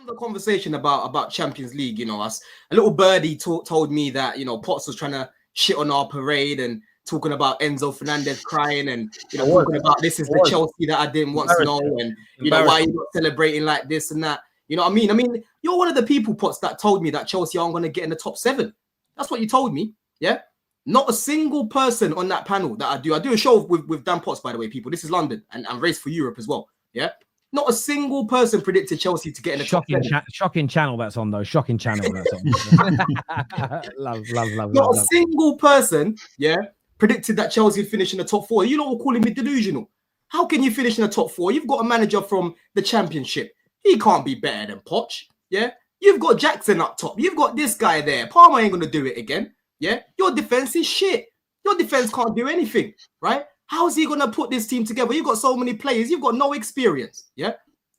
On the conversation about Champions League, you know, us a little birdie told me that, you know, Potts was trying to shit on our parade and talking about Enzo Fernandez crying and, you know, talking about this is the Chelsea that I didn't want to know, and, you know, why are you not celebrating like this and that? You know what I mean? I mean, you're one of the people, Potts, that told me that Chelsea aren't going to get in the top 7. That's what you told me. Yeah. Not a single person on that panel that I do a show with Dan Potts, by the way, people. This is London and Race for Europe as well. Yeah. Not a single person predicted Chelsea to get in the top 7. Shocking channel that's on, though. Shocking channel that's on. love. Not a single person, yeah, predicted that Chelsea would finish in the top 4. You lot were calling me delusional. How can you finish in the top 4? You've got a manager from the Championship. He can't be better than Poch, yeah? You've got Jackson up top. You've got this guy there. Palmer ain't going to do it again, yeah? Your defense is shit. Your defense can't do anything, right? How is he going to put this team together? You've got so many players. You've got no experience, yeah?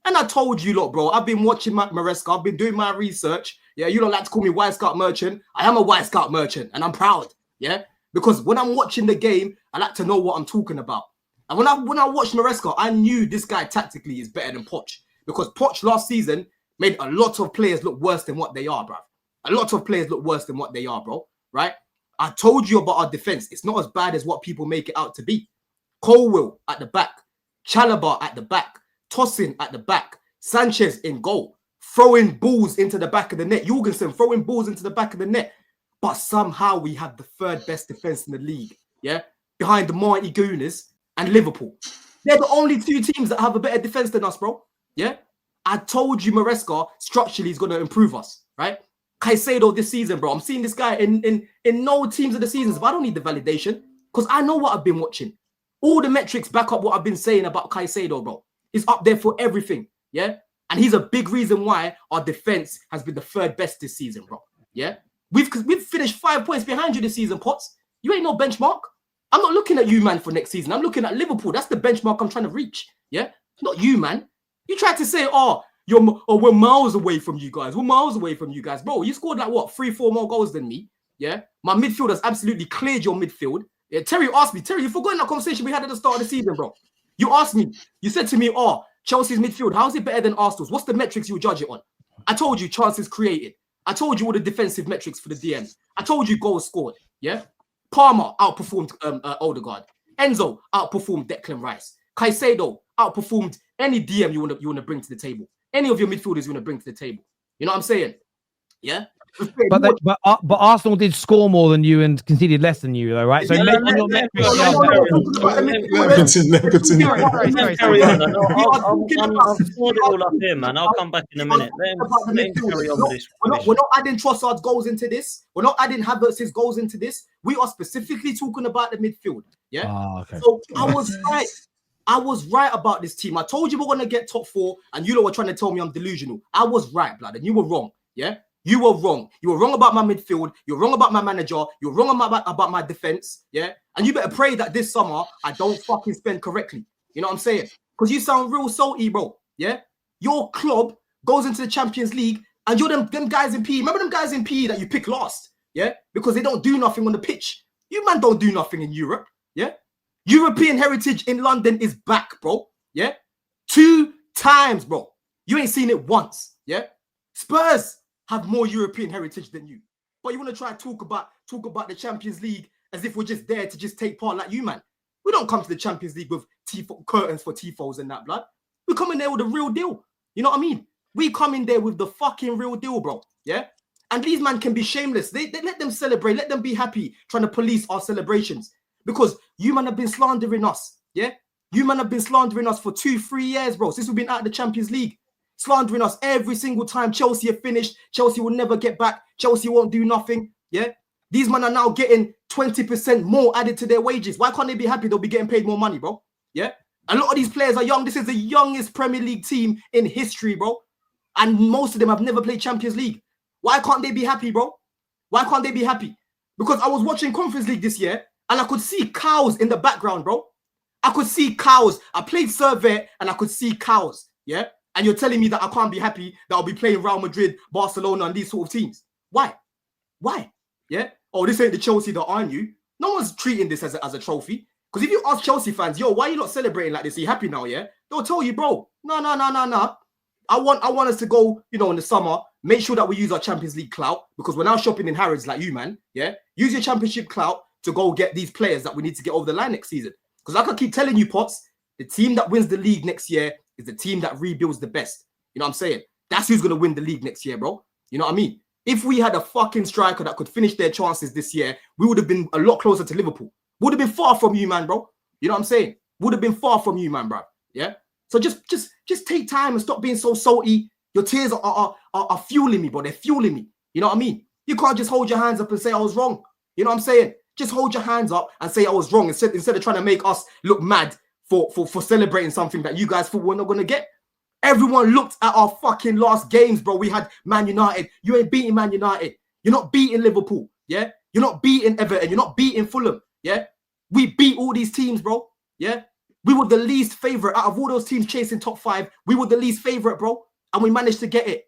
And I told you, lot, bro, I've been watching Maresca. I've been doing my research. Yeah, you don't like to call me White Scout Merchant. I am a White Scout Merchant, and I'm proud, yeah? Because when I'm watching the game, I like to know what I'm talking about. And when I watched Maresca, I knew this guy tactically is better than Poch. Because Poch last season made a lot of players look worse than what they are, bro. A lot of players look worse than what they are, bro, right? I told you about our defense. It's not as bad as what people make it out to be. Colwill at the back, Chalobah at the back, Tosin at the back, Sanchez in goal, throwing balls into the back of the net, Jorgensen throwing balls into the back of the net. But somehow we have the 3rd best defense in the league, yeah? Behind the Mighty Gooners and Liverpool. They're the only 2 teams that have a better defense than us, bro, yeah? I told you Maresca structurally is going to improve us, right? Caicedo this season, bro. I'm seeing this guy in no teams of the seasons, but I don't need the validation because I know what I've been watching. All the metrics back up what I've been saying about Caicedo, bro. He's up there for everything, yeah? And he's a big reason why our defense has been the 3rd best this season, bro, yeah? We've finished 5 points behind you this season, Potts. You ain't no benchmark. I'm not looking at you, man, for next season. I'm looking at Liverpool. That's the benchmark I'm trying to reach, yeah? Not you, man. You tried to say, we're miles away from you guys. We're miles away from you guys. Bro, you scored like, what, 3-4 more goals than me, yeah? My midfield has absolutely cleared your midfield. Yeah, Terry asked me, Terry, you forgot that conversation we had at the start of the season, bro. You asked me, you said to me, Chelsea's midfield, how is it better than Arsenal's? What's the metrics you judge it on? I told you chances created. I told you all the defensive metrics for the DMs. I told you goals scored, yeah? Palmer outperformed Odegaard. Enzo outperformed Declan Rice. Caicedo outperformed any DM you want to bring to the table. Any of your midfielders you want to bring to the table. You know what I'm saying? Yeah? But Arsenal did score more than you and conceded less than you, though, right? So Carry on. I've scored it all up here, man. I'll come back in a minute. Let him carry on with this. We're not adding Trossard's goals into this. We're not adding Havertz's goals into this. We are specifically talking about the midfield. Yeah. Okay. So I was right. I was right about this team. I told you we're going to get top 4, and you lot were trying to tell me I'm delusional. I was right, blood, and you were wrong. Yeah. You were wrong. You were wrong about my midfield. You're wrong about my manager. You're wrong about my defense. Yeah. And you better pray that this summer I don't fucking spend correctly. You know what I'm saying? Because you sound real salty, bro. Yeah. Your club goes into the Champions League and you're them guys in PE. Remember them guys in PE that you pick last? Yeah. Because they don't do nothing on the pitch. You man don't do nothing in Europe. Yeah. European heritage in London is back, bro. Yeah. 2 times, bro. You ain't seen it once. Yeah. Spurs have more European heritage than you, but you want to try and talk about the Champions League as if we're just there to just take part like you, man. We don't come to the Champions League with curtains for tifos and that, blood. We come in there with the real deal. You know what I mean? We come in there with the fucking real deal, bro. Yeah. And these man can be shameless. They let them celebrate. Let them be happy. Trying to police our celebrations because you man have been slandering us. Yeah. You man have been slandering us for 2-3 years, bro. Since we've been out of the Champions League. Slandering us every single time Chelsea are finished. Chelsea will never get back. Chelsea won't do nothing. Yeah. These men are now getting 20% more added to their wages. Why can't they be happy? They'll be getting paid more money, bro. Yeah. A lot of these players are young. This is the youngest Premier League team in history, bro. And most of them have never played Champions League. Why can't they be happy, bro? Why can't they be happy? Because I was watching Conference League this year and I could see cows in the background, bro. I could see cows. I played Servette and I could see cows. Yeah. And you're telling me that I can't be happy that I'll be playing Real Madrid, Barcelona, and these sort of teams. Why? Why? Yeah? Oh, this ain't the Chelsea that aren't you. No one's treating this as a trophy. Because if you ask Chelsea fans, yo, why are you not celebrating like this? Are you happy now, yeah? They'll tell you, bro, no. I want us to go, in the summer, make sure that we use our Champions League clout, because we're now shopping in Harrods like you, man. Yeah, use your Championship clout to go get these players that we need to get over the line next season. Because like I keep telling you, Potts, the team that wins the league next year is the team that rebuilds the best. You know what I'm saying? That's who's gonna win the league next year, bro. You know what I mean? If we had a fucking striker that could finish their chances this year, we would have been a lot closer to Liverpool. Would have been far from you, man, bro. You know what I'm saying? Would have been far from you, man, bro. Yeah. So just take time and stop being so salty. Your tears are fueling me, bro. They're fueling me. You know what I mean? You can't just hold your hands up and say I was wrong. You know what I'm saying? Just hold your hands up and say I was wrong instead of trying to make us look mad for celebrating something that you guys thought we're not gonna get. Everyone looked at our fucking last games, bro. We had Man United. You ain't beating Man United. You're not beating Liverpool. Yeah. You're not beating Everton. You're not beating Fulham. Yeah. We beat all these teams, bro. Yeah. We were the least favorite out of all those teams chasing top 5. We were the least favorite, bro. And we managed to get it.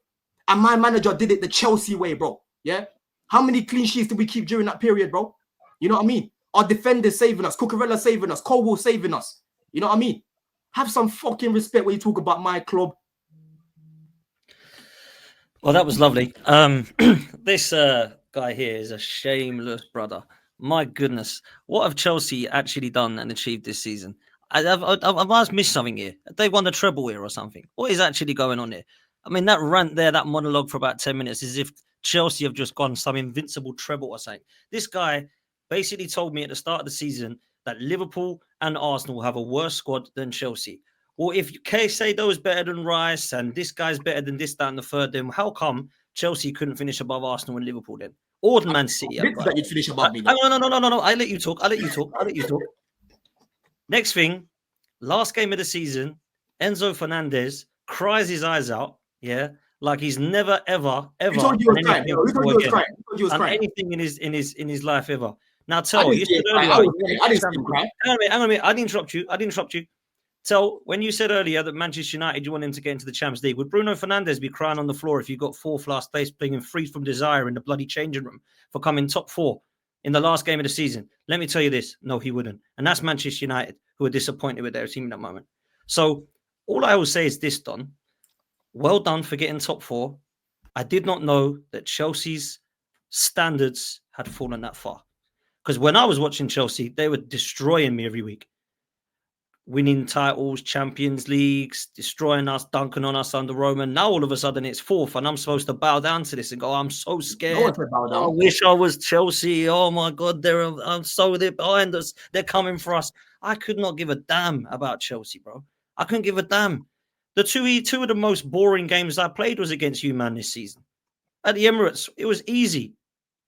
And my manager did it the Chelsea way, bro. Yeah. How many clean sheets did we keep during that period, bro? You know what I mean? Our defenders saving us. Cucurella saving us. Colwell saving us. You know what I mean? Have some fucking respect when you talk about my club. Well, that was lovely. This guy here is a shameless brother. My goodness. What have Chelsea actually done and achieved this season? I must miss something here. They won the treble here or something. What is actually going on here? I mean, that rant there, that monologue for about 10 minutes, is if Chelsea have just gone some invincible treble or something. This guy basically told me at the start of the season that Liverpool and Arsenal have a worse squad than Chelsea. Well, if Caicedo is better than Rice and this guy's better than this, that, and the third, then how come Chelsea couldn't finish above Arsenal and Liverpool then? Or Man City? That you'd finish above me. No. I let you talk. Next thing, last game of the season, Enzo Fernandez cries his eyes out, yeah, like he's never, ever done anything in his life ever. Now, tell you said earlier, I didn't interrupt you. Tell, when you said earlier that Manchester United, you want him to get into the Champions League, would Bruno Fernandes be crying on the floor if you got 4th last place, playing free from desire in the bloody changing room for coming top 4 in the last game of the season? Let me tell you this. No, he wouldn't. And that's Manchester United, who are disappointed with their team in that moment. So all I will say is this, Don. Well done for getting top 4. I did not know that Chelsea's standards had fallen that far. Because when I was watching Chelsea, they were destroying me every week. Winning titles, Champions Leagues, destroying us, dunking on us under Roman. Now all of a sudden it's 4th and I'm supposed to bow down to this and go, I'm so scared. I wish I was Chelsea. Oh my God, they're behind us. They're coming for us. I could not give a damn about Chelsea, bro. I couldn't give a damn. The two of the most boring games I played was against you, man, this season. At the Emirates, it was easy.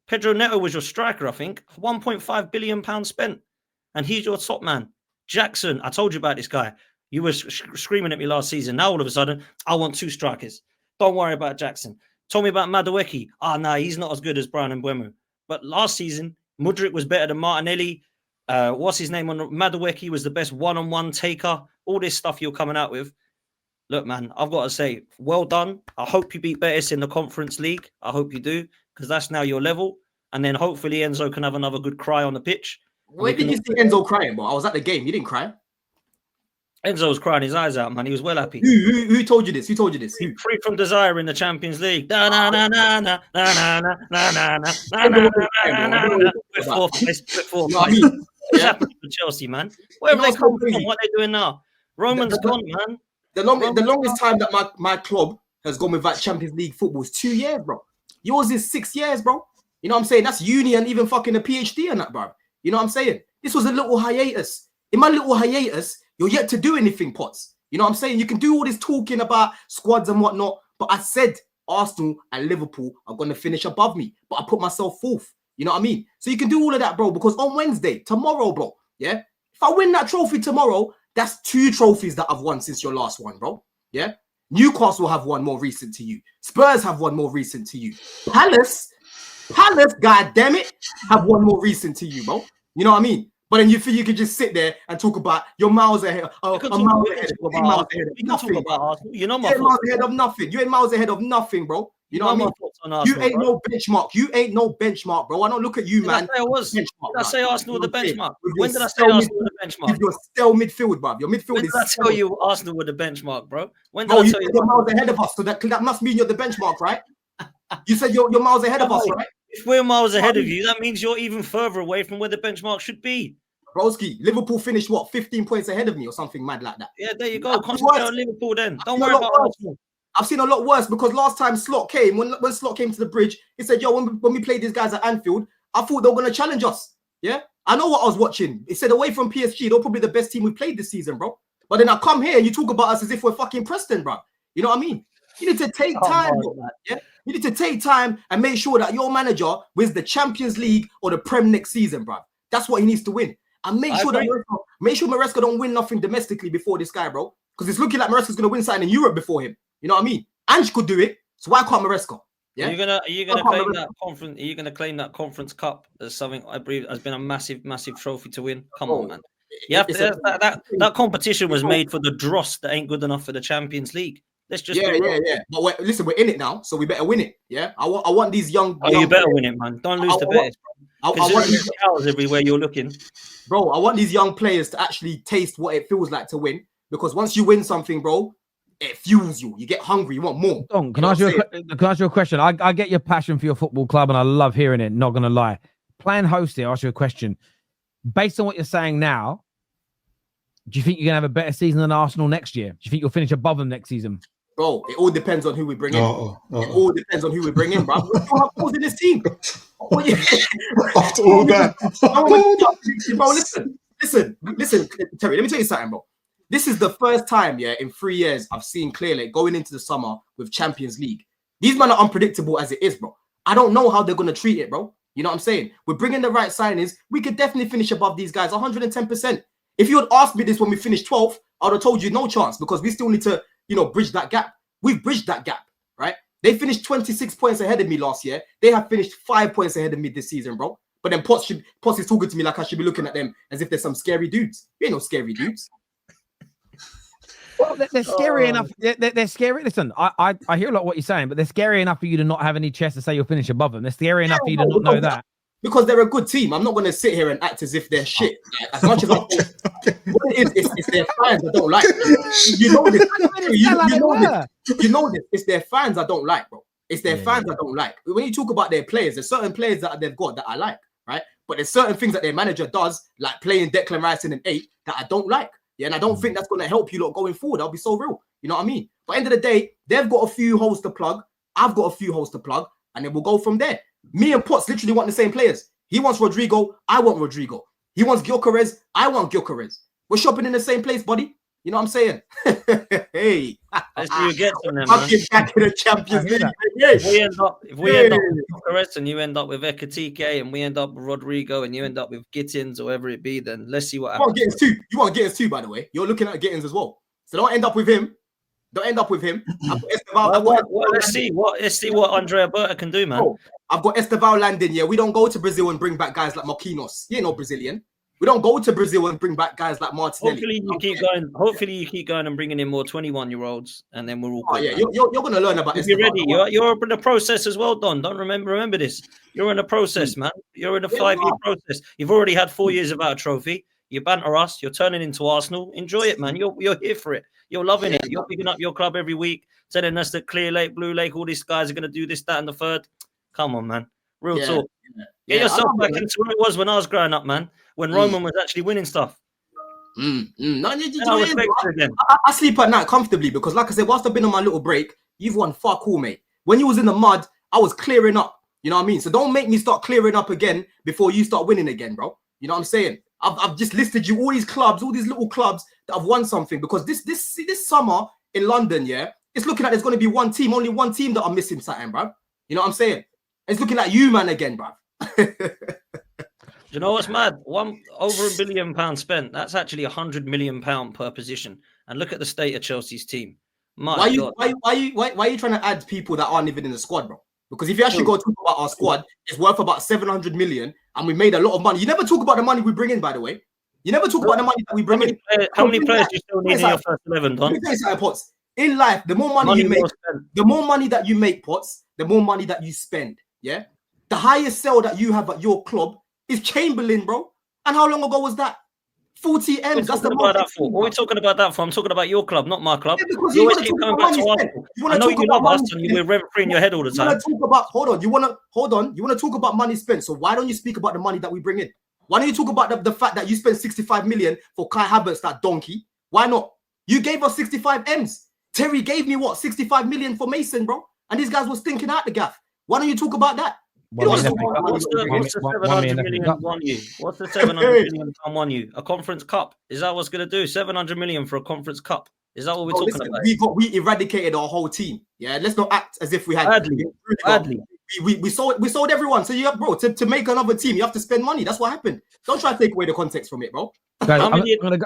Pedro Neto was your striker, I think. £1.5 billion spent. And he's your top man. Jackson, I told you about this guy. You were screaming at me last season. Now all of a sudden, I want 2 strikers. Don't worry about Jackson. Told me about Madueke. No, he's not as good as Brian Mbeumo. But last season, Mudryk was better than Martinelli. What's his name? Madueke was the best one-on-one taker. All this stuff you're coming out with. Look, man, I've got to say, well done. I hope you beat Betis in the Conference League. I hope you do, because that's now your level. And then hopefully Enzo can have another good cry on the pitch. Where did you see Enzo crying, bro? I was at the game. You didn't cry. Enzo was crying his eyes out, man. He was well happy. Who told you this? Free from desire in the Champions League. We're 4th place. What's happening to Chelsea, man? Where have they come from? What are they doing now? Roman's gone, man. The longest time that my club has gone without Champions League football is 2 years, bro. Yours is 6 years, bro. You know what I'm saying? That's uni and even fucking a PhD and that, bro. You know what I'm saying? This was a little hiatus. In my little hiatus, you're yet to do anything, Potts. You know what I'm saying? You can do all this talking about squads and whatnot, but I said Arsenal and Liverpool are going to finish above me, but I put myself 4th. You know what I mean? So you can do all of that, bro, because on Wednesday, tomorrow, bro, yeah? If I win that trophy tomorrow, that's 2 trophies that I've won since your last one, bro. Yeah? Newcastle have one more recent to you. Spurs have one more recent to you. Palace, God damn it, have one more recent to you, bro. You know what I mean? But then you feel you could just sit there and talk about your miles ahead. We can talk about Arsenal. You know my thoughts. Miles ahead of nothing. You ain't miles ahead of nothing, bro. You know what I mean? Arsenal, you ain't no benchmark. You ain't no benchmark, bro. I don't look at you, man. Did I say Arsenal were the benchmark? When did I say Arsenal were the benchmark? With your stale midfield, bro. Your midfield is. When did I tell you Arsenal were the benchmark, bro? When did I tell you you're miles ahead of us? So that must mean you're the benchmark, right? You said you're miles ahead of us, right? If we're miles ahead of you, that means you're even further away from where the benchmark should be. Broski, Liverpool finished what 15 points ahead of me or something mad like that. Yeah, there you go. Concentrate on Liverpool then. Don't worry about Arsenal. I've seen a lot worse because last time Slot came, when Slot came to the bridge, he said, yo, when we played these guys at Anfield, I thought they were going to challenge us. Yeah, I know what I was watching. He said away from PSG, they're probably the best team we played this season, bro. But then I come here and you talk about us as if we're fucking Preston, bro. You know what I mean? You need to take time, yeah? You need to take time and make sure that your manager wins the Champions League or the Prem next season, bro. That's what he needs to win. And make sure Maresca don't win nothing domestically before this guy, bro. Because it's looking like Maresca's going to win something in Europe before him. You know what I mean? Ange could do it. So why can't Maresca? Yeah? Are you gonna claim that conference? Are you gonna claim that Conference Cup as something I believe has been a massive trophy to win? Come on, man. You have to, that competition was made for the dross that ain't good enough for the Champions League. Let's just yeah. But listen, we're in it now, so we better win it. Yeah, I want these young. You better win it, man. Don't lose the bet. I want these cows everywhere you're looking, bro. I want these young players to actually taste what it feels like to win, because once you win something, bro, it fuels you. You get hungry. You want more. Don, can I ask you a question? I get your passion for your football club, and I love hearing it. Not gonna lie. Playing host here, I'll ask you a question. Based on what you're saying now, do you think you're gonna have a better season than Arsenal next year? Do you think you'll finish above them next season? Bro, it all depends on who we bring in. It all depends on who we bring in, bro. We don't have balls in this team. After all that. Bro, listen, Terry, let me tell you something, bro. This is the first time, in 3 years, I've seen clearly going into the summer with Champions League. These men are unpredictable as it is, bro. I don't know how they're going to treat it, bro. You know what I'm saying? We're bringing the right signings. We could definitely finish above these guys, 110%. If you had asked me this when we finished 12th, I would have told you no chance, because we still need to, bridge that gap. We've bridged that gap, right? They finished 26 points ahead of me last year. They have finished 5 points ahead of me this season, bro. But then Potts is talking to me like I should be looking at them as if they're some scary dudes. We ain't no scary dudes. Well, they're scary enough. They're scary. Listen, I hear a lot of what you're saying, but they're scary enough for you to not have any chest to say you'll finish above them. They're scary enough for you to not know that. Because they're a good team. I'm not going to sit here and act as if they're shit. As much as I think, what it is, it's their fans I don't like. You know this. You know this. It's their fans I don't like, bro. It's their fans I don't like. When you talk about their players, there's certain players that they've got that I like, right? But there's certain things that their manager does, like playing Declan Rice in an 8, that I don't like. Yeah, and I don't think that's going to help you lot going forward. I'll be so real. You know what I mean? But end of the day, they've got a few holes to plug. I've got a few holes to plug. And then we'll go from there. Me and Potts literally want the same players. He wants Rodrigo. I want Rodrigo. He wants Gyökeres. I want Gyökeres. We're shopping in the same place, buddy. You know what I'm saying? Hey. Let's do you get from them, man. Back in the Champions League. If we end up with Gyökeres and you end up with Ekitike and we end up with Rodrigo and you end up with Gittins or whatever it be, then let's see what happens. You want Gittins too, by the way. You're looking at Gittins as well. So don't end up with him. Let's see what Andrea Berta can do, man. Oh, I've got Esteval landing. Yeah, we don't go to Brazil and bring back guys like Marquinhos. You ain't no Brazilian. We don't go to Brazil and bring back guys like Martinelli. Hopefully you keep going and bringing in more 21-year-olds, and then we're all. Oh yeah, you're gonna learn about. You're ready. You're in the process as well, Don. Don't remember this. You're in a process, man. You're in a 5-year process. You've already had 4 years without a trophy. You banter us. You're turning into Arsenal. Enjoy it, man. You're here for it. You're loving it. You're picking up your club every week, telling us that Clear Lake, Blue Lake, all these guys are gonna do this, that, and the third. Come on, man. Real talk. Get yourself back into what it was when I was growing up, man. When Roman was actually winning stuff. No, I sleep at night comfortably because, like I said, whilst I've been on my little break, you've won fuck all, mate. When you was in the mud, I was clearing up. You know what I mean? So don't make me start clearing up again before you start winning again, bro. You know what I'm saying? I've just listed you all these clubs, all these little clubs that have won something, because this summer in London, it's looking like there's going to be only one team that are missing something, bro. You know what I'm saying? It's looking like you, man, again, bro. You know what's mad? Over £1 billion spent. That's actually £100 million per position. And look at the state of Chelsea's team. Why are you trying to add people that aren't even in the squad, bro? Because if you actually go talk about our squad, it's worth about 700 million, and we made a lot of money. You never talk about the money we bring in, by the way. You never talk about the money that we bring in. How many players do you still need in your first 11, Don? Let me tell you something, Potts. In life, the more money you make, the more money that you make, Potts, the more money that you spend. Yeah. The highest sell that you have at your club is Chamberlain, bro. And how long ago was that? 40 M's. That's the about that for. What are we talking about that for? I'm talking about your club, not my club. Yeah, because you always keep coming back to Arsenal. I know you love us and we're rent-free in your head all the time. You want to talk about money spent. So why don't you speak about the money that we bring in? Why don't you talk about the fact that you spent 65 million for Kai Havertz, that donkey? Why not? You gave us 65 M's. Terry gave me what? 65 million for Mason, bro. And these guys were stinking out the gaff. Why don't you talk about that? What's the 700 million won you? What's the 700 million won you? A conference cup? Is that what's going to do? 700 million for a conference cup? Is that what we're talking about? We eradicated our whole team. Yeah, let's not act as if we had badly. We sold everyone. So you have, bro, to make another team, you have to spend money. That's what happened. Don't try to take away the context from it, bro. Guys,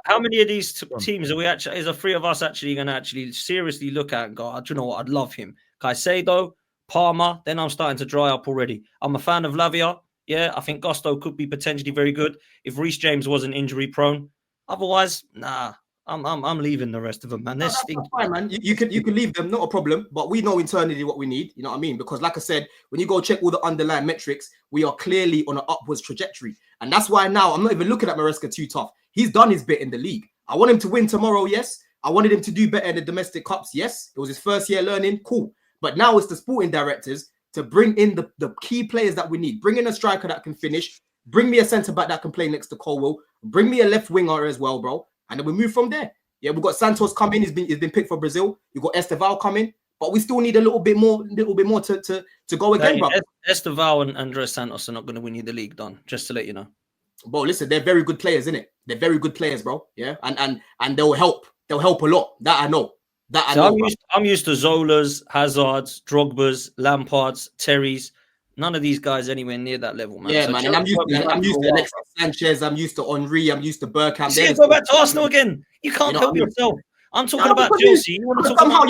how many of these teams are we actually? Is the three of us actually going to seriously look at and go, do you know what? I'd love him. Caicedo, Palmer, then I'm starting to dry up already. I'm a fan of Lavia. Yeah, I think Gusto could be potentially very good if Reece James wasn't injury prone. Otherwise, nah, I'm leaving the rest of them, man. That's fine, man. You can leave them, not a problem. But we know internally what we need. You know what I mean? Because like I said, when you go check all the underlying metrics, we are clearly on an upwards trajectory, and that's why now I'm not even looking at Maresca too tough. He's done his bit in the league. I want him to win tomorrow. Yes, I wanted him to do better in the domestic cups. Yes, it was his first year learning. Cool. But now it's the sporting directors to bring in the key players that we need. Bring in a striker that can finish. Bring me a centre back that can play next to Colwell. Bring me a left winger as well, bro. And then we move from there. Yeah, we've got Santos coming. He's been picked for Brazil. You've got Esteval coming, but we still need a little bit more to go again, bro. Esteval and Andres Santos are not going to win you the league, Don. Just to let you know. Bro, listen, they're very good players, isn't it? They're very good players, bro. Yeah, and they'll help. They'll help a lot. That I know. I'm used to Zola's, Hazard's, Drogba's, Lampard's, Terry's. None of these guys anywhere near that level, man. Yeah, so man. And I'm used to Alexis Sanchez. I'm used to Henry. I'm used to Bergkamp. See, go back to Arsenal again. You can't help yourself. I'm talking about Chelsea. You want to talk somehow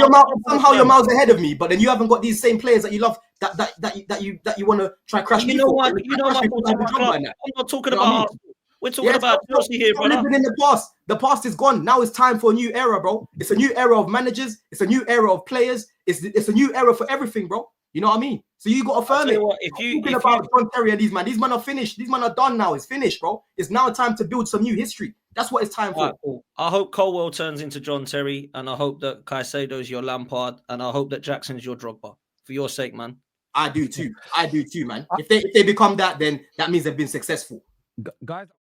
you're miles ahead of me, but then you haven't got these same players that you love. That you want to try crash. You know what? I'm not talking about Arsenal. We're talking about Chelsea here, brother. Living in the past. The past is gone. Now it's time for a new era, bro. It's a new era of managers. It's a new era of players. It's a new era for everything, bro. You know what I mean? So you got to affirm it. Talking about John Terry and these men are finished. These men are done now. It's finished, bro. It's now time to build some new history. That's what it's time for. Right, cool. I hope Colwell turns into John Terry, and I hope that Caicedo is your Lampard, and I hope that Jackson is your Drogba. For your sake, man. I do too, man. If they become that, then that means they've been successful. Guys.